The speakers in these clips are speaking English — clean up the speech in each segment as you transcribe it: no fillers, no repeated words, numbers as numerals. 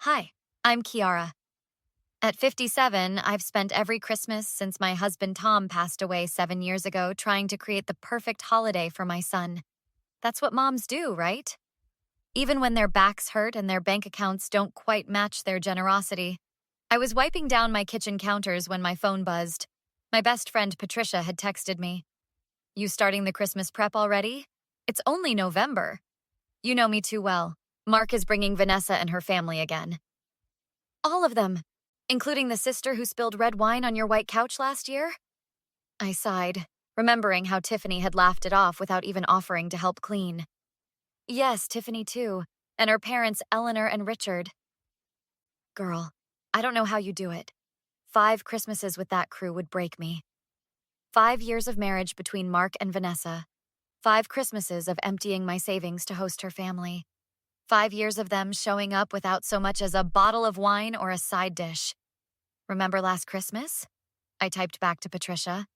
Hi, I'm Kiara. At 57, I've spent every Christmas since my husband Tom passed away 7 years ago trying to create the perfect holiday for my son. That's what moms do, right? Even when their backs hurt and their bank accounts don't quite match their generosity. I was wiping down my kitchen counters when my phone buzzed. My best friend Patricia had texted me. You starting the Christmas prep already? It's only November. You know me too well. Mark is bringing Vanessa and her family again. All of them, including the sister who spilled red wine on your white couch last year? I sighed, remembering how Tiffany had laughed it off without even offering to help clean. Yes, Tiffany too, and her parents Eleanor and Richard. Girl, I don't know how you do it. 5 Christmases with that crew would break me. 5 years of marriage between Mark and Vanessa. 5 Christmases of emptying my savings to host her family. 5 years of them showing up without so much as a bottle of wine or a side dish. Remember last Christmas? I typed back to Patricia.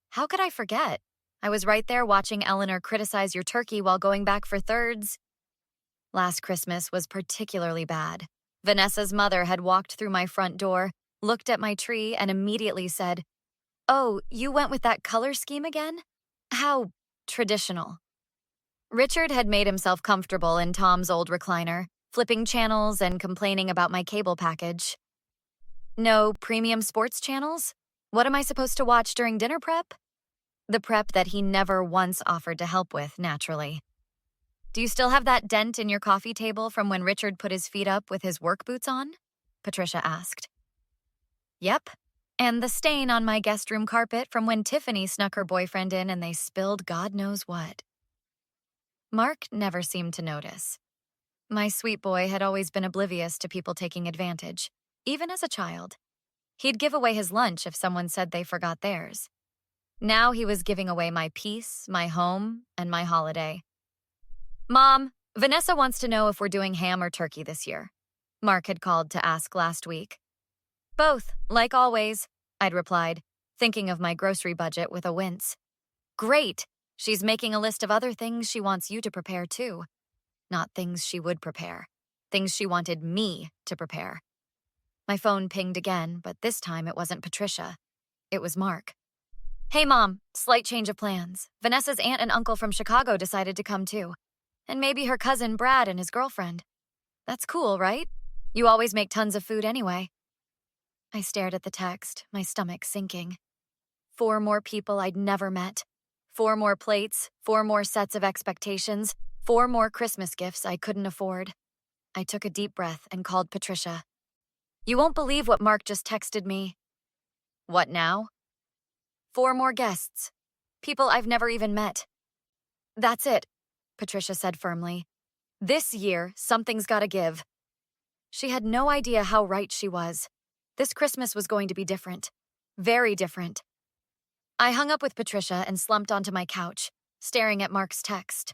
How could I forget? I was right there watching Eleanor criticize your turkey while going back for thirds. Last Christmas was particularly bad. Vanessa's mother had walked through my front door, looked at my tree, and immediately said, "Oh, you went with that color scheme again? How traditional." Richard had made himself comfortable in Tom's old recliner, flipping channels and complaining about my cable package. No premium sports channels? What am I supposed to watch during dinner prep? The prep that he never once offered to help with, naturally. Do you still have that dent in your coffee table from when Richard put his feet up with his work boots on? Patricia asked. Yep. And the stain on my guest room carpet from when Tiffany snuck her boyfriend in and they spilled God knows what. Mark never seemed to notice. My sweet boy had always been oblivious to people taking advantage, even as a child. He'd give away his lunch if someone said they forgot theirs. Now he was giving away my peace, my home, and my holiday. Mom, Vanessa wants to know if we're doing ham or turkey this year. Mark had called to ask last week. Both, like always, I'd replied, thinking of my grocery budget with a wince. Great! She's making a list of other things she wants you to prepare too. Not things she would prepare. Things she wanted me to prepare. My phone pinged again, but this time it wasn't Patricia. It was Mark. Hey Mom, slight change of plans. Vanessa's aunt and uncle from Chicago decided to come too. And maybe her cousin Brad and his girlfriend. That's cool, right? You always make tons of food anyway. I stared at the text, my stomach sinking. 4 more people I'd never met. 4 more plates, 4 more sets of expectations, 4 more Christmas gifts I couldn't afford. I took a deep breath and called Patricia. You won't believe what Mark just texted me. What now? 4 more guests. People I've never even met. That's it, Patricia said firmly. This year, something's gotta give. She had no idea how right she was. This Christmas was going to be different. Very different. I hung up with Patricia and slumped onto my couch, staring at Mark's text.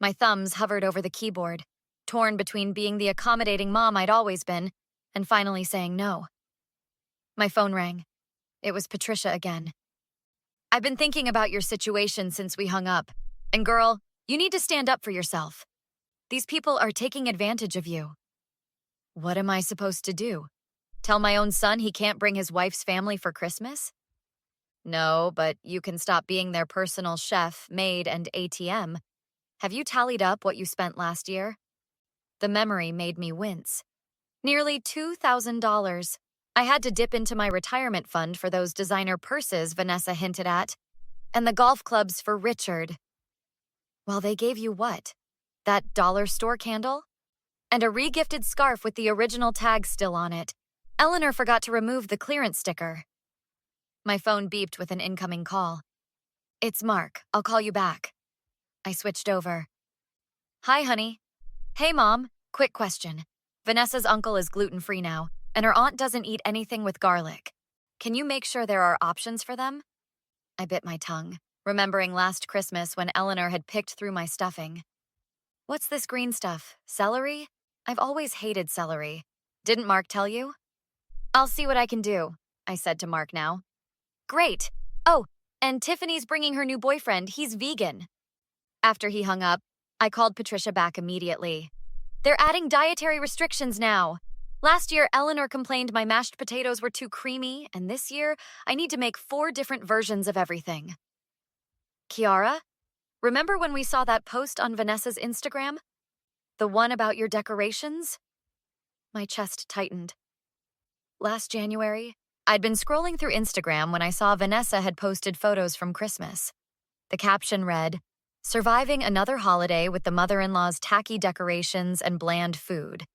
My thumbs hovered over the keyboard, torn between being the accommodating mom I'd always been and finally saying no. My phone rang. It was Patricia again. I've been thinking about your situation since we hung up, and girl, you need to stand up for yourself. These people are taking advantage of you. What am I supposed to do? Tell my own son he can't bring his wife's family for Christmas? No, but you can stop being their personal chef, maid, and ATM. Have you tallied up what you spent last year? The memory made me wince. Nearly $2,000. I had to dip into my retirement fund for those designer purses Vanessa hinted at, and the golf clubs for Richard. Well, they gave you what? That dollar store candle? And a re-gifted scarf with the original tag still on it. Eleanor forgot to remove the clearance sticker. My phone beeped with an incoming call. It's Mark. I'll call you back. I switched over. Hi, honey. Hey, Mom. Quick question. Vanessa's uncle is gluten-free now, and her aunt doesn't eat anything with garlic. Can you make sure there are options for them? I bit my tongue, remembering last Christmas when Eleanor had picked through my stuffing. What's this green stuff? Celery? I've always hated celery. Didn't Mark tell you? I'll see what I can do, I said to Mark now. Great. Oh, and Tiffany's bringing her new boyfriend. He's vegan. After he hung up, I called Patricia back immediately. They're adding dietary restrictions now. Last year, Eleanor complained my mashed potatoes were too creamy, and this year, I need to make 4 different versions of everything. Kiara, remember when we saw that post on Vanessa's Instagram? The one about your decorations? My chest tightened. Last January, I'd been scrolling through Instagram when I saw Vanessa had posted photos from Christmas. The caption read, "Surviving another holiday with the mother-in-law's tacky decorations and bland food.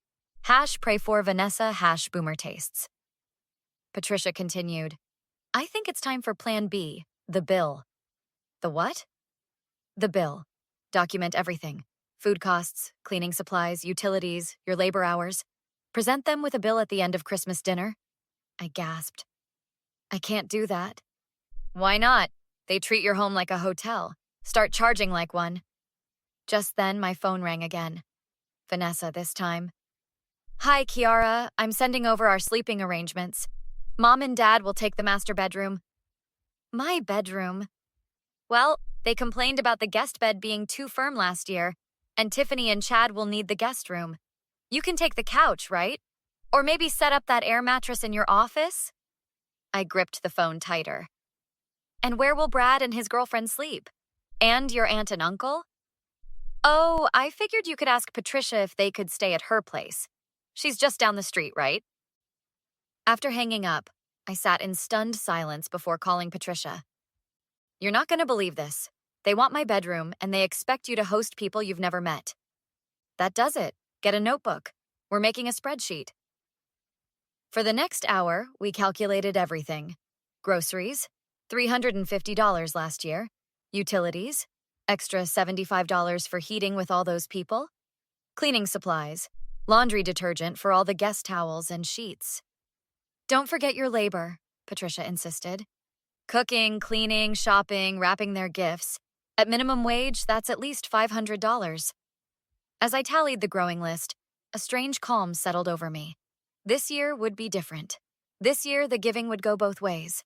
Pray for Vanessa #boomer tastes." Patricia continued, "I think it's time for Plan B, the bill." The what? The bill. Document everything. Food costs, cleaning supplies, utilities, your labor hours. Present them with a bill at the end of Christmas dinner. I gasped. I can't do that. Why not? They treat your home like a hotel. Start charging like one. Just then, my phone rang again. Vanessa this time. Hi, Kiara. I'm sending over our sleeping arrangements. Mom and Dad will take the master bedroom. My bedroom? Well, they complained about the guest bed being too firm last year, and Tiffany and Chad will need the guest room. You can take the couch, right? Or maybe set up that air mattress in your office? I gripped the phone tighter. And where will Brad and his girlfriend sleep? And your aunt and uncle? Oh, I figured you could ask Patricia if they could stay at her place. She's just down the street, right? After hanging up, I sat in stunned silence before calling Patricia. You're not going to believe this. They want my bedroom, and they expect you to host people you've never met. That does it. Get a notebook. We're making a spreadsheet. For the next hour, we calculated everything. Groceries, $350 last year. Utilities, extra $75 for heating with all those people. Cleaning supplies, laundry detergent for all the guest towels and sheets. Don't forget your labor, Patricia insisted. Cooking, cleaning, shopping, wrapping their gifts. At minimum wage, that's at least $500. As I tallied the growing list, a strange calm settled over me. This year would be different. This year, the giving would go both ways.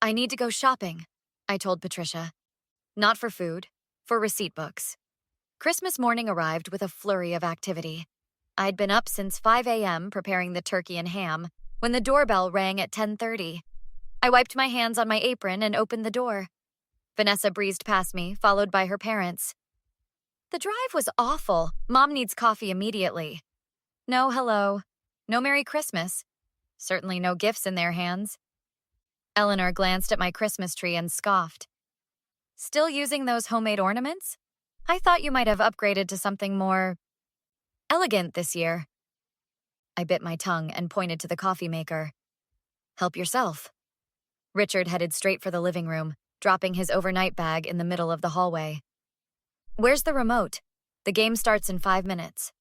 I need to go shopping, I told Patricia. Not for food, for receipt books. Christmas morning arrived with a flurry of activity. I'd been up since 5 a.m. preparing the turkey and ham when the doorbell rang at 10:30. I wiped my hands on my apron and opened the door. Vanessa breezed past me, followed by her parents. The drive was awful. Mom needs coffee immediately. No hello. No Merry Christmas. Certainly no gifts in their hands. Eleanor glanced at my Christmas tree and scoffed. Still using those homemade ornaments? I thought you might have upgraded to something more elegant this year. I bit my tongue and pointed to the coffee maker. Help yourself. Richard headed straight for the living room, dropping his overnight bag in the middle of the hallway. Where's the remote? The game starts in 5 minutes.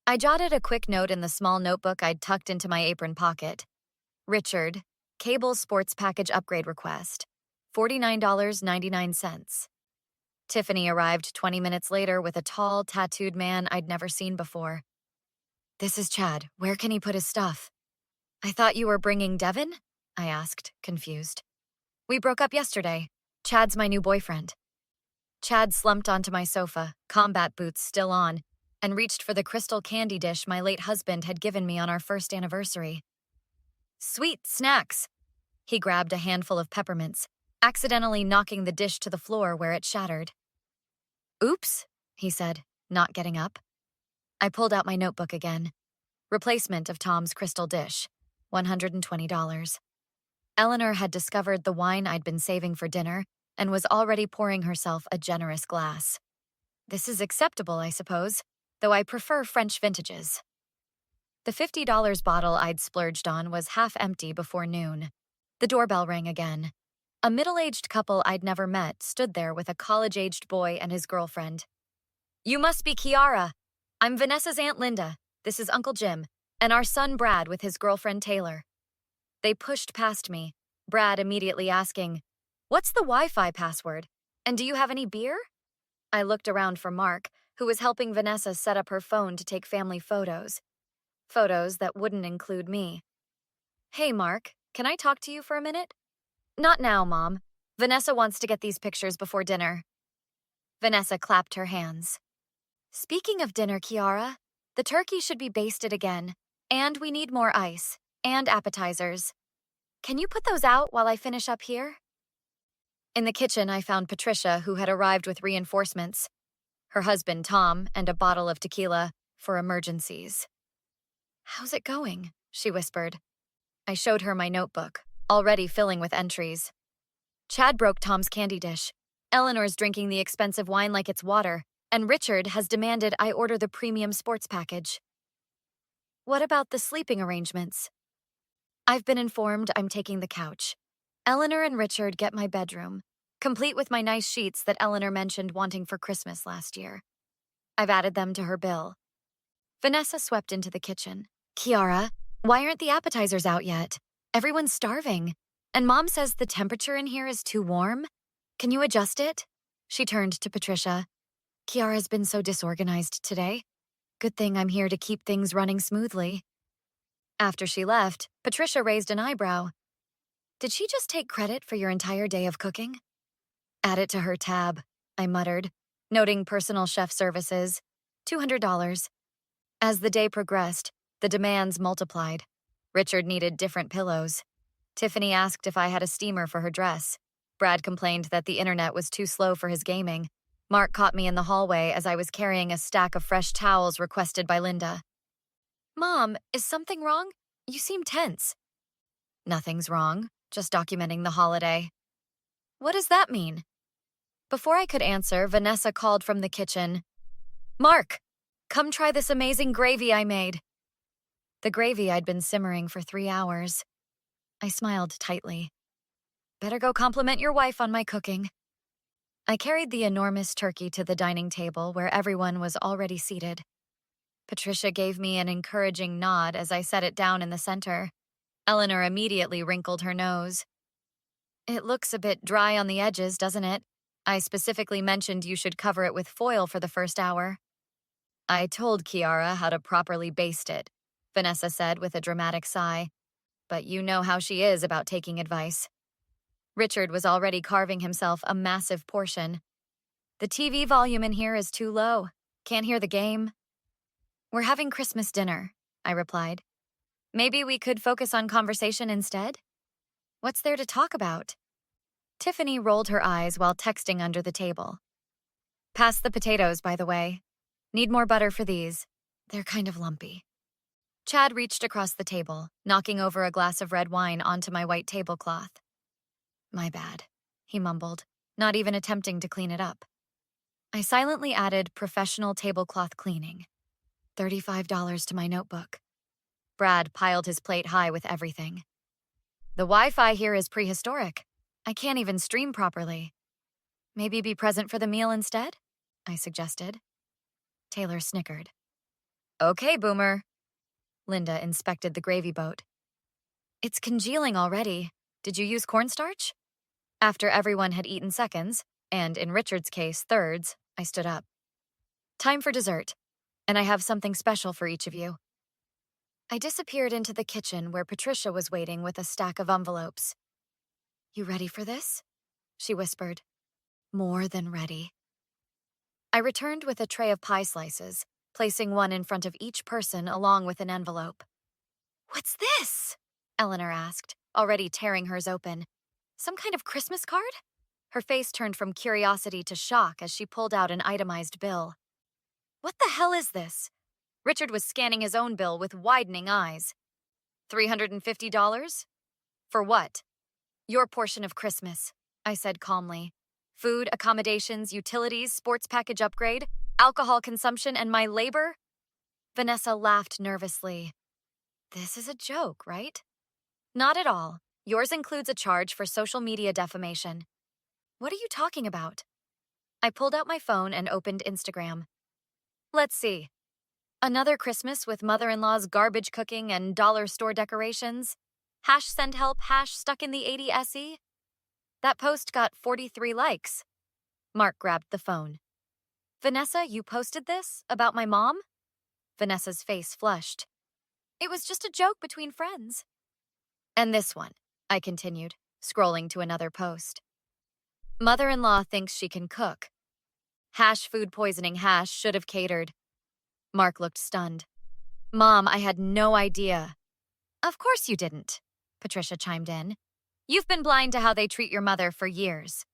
I jotted a quick note in the small notebook I'd tucked into my apron pocket. Richard, cable sports package upgrade request. $49.99. Tiffany arrived 20 minutes later with a tall, tattooed man I'd never seen before. This is Chad. Where can he put his stuff? I thought you were bringing Devin? I asked, confused. We broke up yesterday. Chad's my new boyfriend. Chad slumped onto my sofa, combat boots still on, and reached for the crystal candy dish my late husband had given me on our first anniversary. Sweet snacks! He grabbed a handful of peppermints, accidentally knocking the dish to the floor where it shattered. Oops, he said, not getting up. I pulled out my notebook again. Replacement of Tom's crystal dish, $120. Eleanor had discovered the wine I'd been saving for dinner and was already pouring herself a generous glass. This is acceptable, I suppose, though I prefer French vintages. The $50 bottle I'd splurged on was half empty before noon. The doorbell rang again. A middle-aged couple I'd never met stood there with a college-aged boy and his girlfriend. You must be Kiara. I'm Vanessa's Aunt Linda. This is Uncle Jim, and our son Brad with his girlfriend Taylor. They pushed past me, Brad immediately asking, What's the Wi-Fi password? And do you have any beer? I looked around for Mark, who was helping Vanessa set up her phone to take family photos. Photos that wouldn't include me. Hey, Mark, can I talk to you for a minute? Not now, Mom. Vanessa wants to get these pictures before dinner. Vanessa clapped her hands. Speaking of dinner, Kiara, the turkey should be basted again. And we need more ice. And appetizers. Can you put those out while I finish up here? In the kitchen, I found Patricia, who had arrived with reinforcements. Her husband, Tom, and a bottle of tequila for emergencies. "How's it going?" she whispered. I showed her my notebook, already filling with entries. Chad broke Tom's candy dish. Eleanor's drinking the expensive wine like it's water, and Richard has demanded I order the premium sports package. What about the sleeping arrangements? I've been informed I'm taking the couch. Eleanor and Richard get my bedroom, complete with my nice sheets that Eleanor mentioned wanting for Christmas last year. I've added them to her bill. Vanessa swept into the kitchen. "Kiara, why aren't the appetizers out yet? Everyone's starving. And Mom says the temperature in here is too warm. Can you adjust it?" She turned to Patricia. "Kiara's been so disorganized today. Good thing I'm here to keep things running smoothly." After she left, Patricia raised an eyebrow. "Did she just take credit for your entire day of cooking?" "Add it to her tab," I muttered, noting personal chef services, $200. As the day progressed, the demands multiplied. Richard needed different pillows. Tiffany asked if I had a steamer for her dress. Brad complained that the internet was too slow for his gaming. Mark caught me in the hallway as I was carrying a stack of fresh towels requested by Linda. "Mom, is something wrong? You seem tense." "Nothing's wrong, just documenting the holiday." "What does that mean?" Before I could answer, Vanessa called from the kitchen. "Mark, come try this amazing gravy I made." The gravy I'd been simmering for 3 hours. I smiled tightly. Better go compliment your wife on my cooking. I carried the enormous turkey to the dining table where everyone was already seated. Patricia gave me an encouraging nod as I set it down in the center. Eleanor immediately wrinkled her nose. "It looks a bit dry on the edges, doesn't it? I specifically mentioned you should cover it with foil for the first hour." "I told Kiara how to properly baste it," Vanessa said with a dramatic sigh. "But you know how she is about taking advice." Richard was already carving himself a massive portion. "The TV volume in here is too low. Can't hear the game." "We're having Christmas dinner," I replied. "Maybe we could focus on conversation instead?" "What's there to talk about?" Tiffany rolled her eyes while texting under the table. "Pass the potatoes, by the way. Need more butter for these. They're kind of lumpy." Chad reached across the table, knocking over a glass of red wine onto my white tablecloth. "My bad," he mumbled, not even attempting to clean it up. I silently added professional tablecloth cleaning. $35 to my notebook. Brad piled his plate high with everything. "The Wi-Fi here is prehistoric. I can't even stream properly." "Maybe be present for the meal instead?" I suggested. Taylor snickered. "Okay, Boomer." Linda inspected the gravy boat. "It's congealing already. Did you use cornstarch?" After everyone had eaten seconds, and in Richard's case, thirds, I stood up. "Time for dessert, and I have something special for each of you." I disappeared into the kitchen where Patricia was waiting with a stack of envelopes. "You ready for this?" she whispered. "More than ready." I returned with a tray of pie slices, placing one in front of each person along with an envelope. "What's this?" Eleanor asked, already tearing hers open. "Some kind of Christmas card?" Her face turned from curiosity to shock as she pulled out an itemized bill. "What the hell is this?" Richard was scanning his own bill with widening eyes. $350? For what? "Your portion of Christmas," I said calmly. "Food, accommodations, utilities, sports package upgrade, alcohol consumption, and my labor?" Vanessa laughed nervously. "This is a joke, right?" "Not at all. Yours includes a charge for social media defamation." "What are you talking about?" I pulled out my phone and opened Instagram. Let's see. Another Christmas with mother-in-law's garbage cooking and dollar store decorations. Send help, stuck in the 80 SE. That post got 43 likes. Mark grabbed the phone. "Vanessa, you posted this? About my mom?" Vanessa's face flushed. "It was just a joke between friends." "And this one," I continued, scrolling to another post. "Mother-in-law thinks she can cook. Food poisoning should have catered." Mark looked stunned. Mom, I had no idea. Of course you didn't, Patricia chimed in. You've been blind to how they treat your mother for years.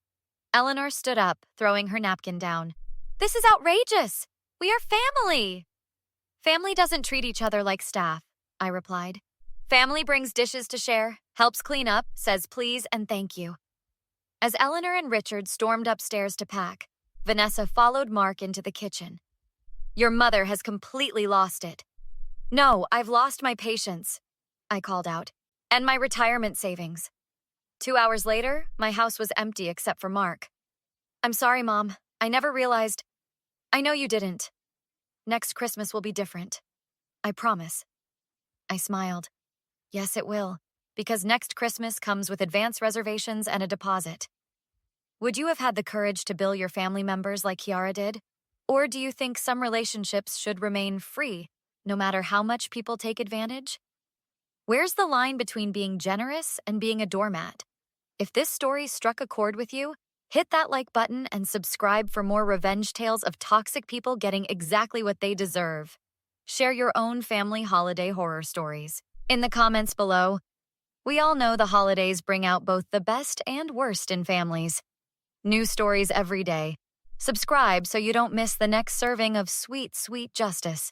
Eleanor stood up, throwing her napkin down. This is outrageous! We are family! Family doesn't treat each other like staff, I replied. Family brings dishes to share, helps clean up, says please and thank you. As Eleanor and Richard stormed upstairs to pack, Vanessa followed Mark into the kitchen. Your mother has completely lost it. No, I've lost my patience, I called out, and my retirement savings. 2 hours later, my house was empty except for Mark. I'm sorry, Mom. I never realized. I know you didn't. Next Christmas will be different. I promise. I smiled. Yes, it will, because next Christmas comes with advance reservations and a deposit. Would you have had the courage to bill your family members like Kiara did? Or do you think some relationships should remain free, no matter how much people take advantage? Where's the line between being generous and being a doormat? If this story struck a chord with you, hit that like button and subscribe for more revenge tales of toxic people getting exactly what they deserve. Share your own family holiday horror stories in the comments below. We all know the holidays bring out both the best and worst in families. New stories every day. Subscribe so you don't miss the next serving of sweet, sweet justice.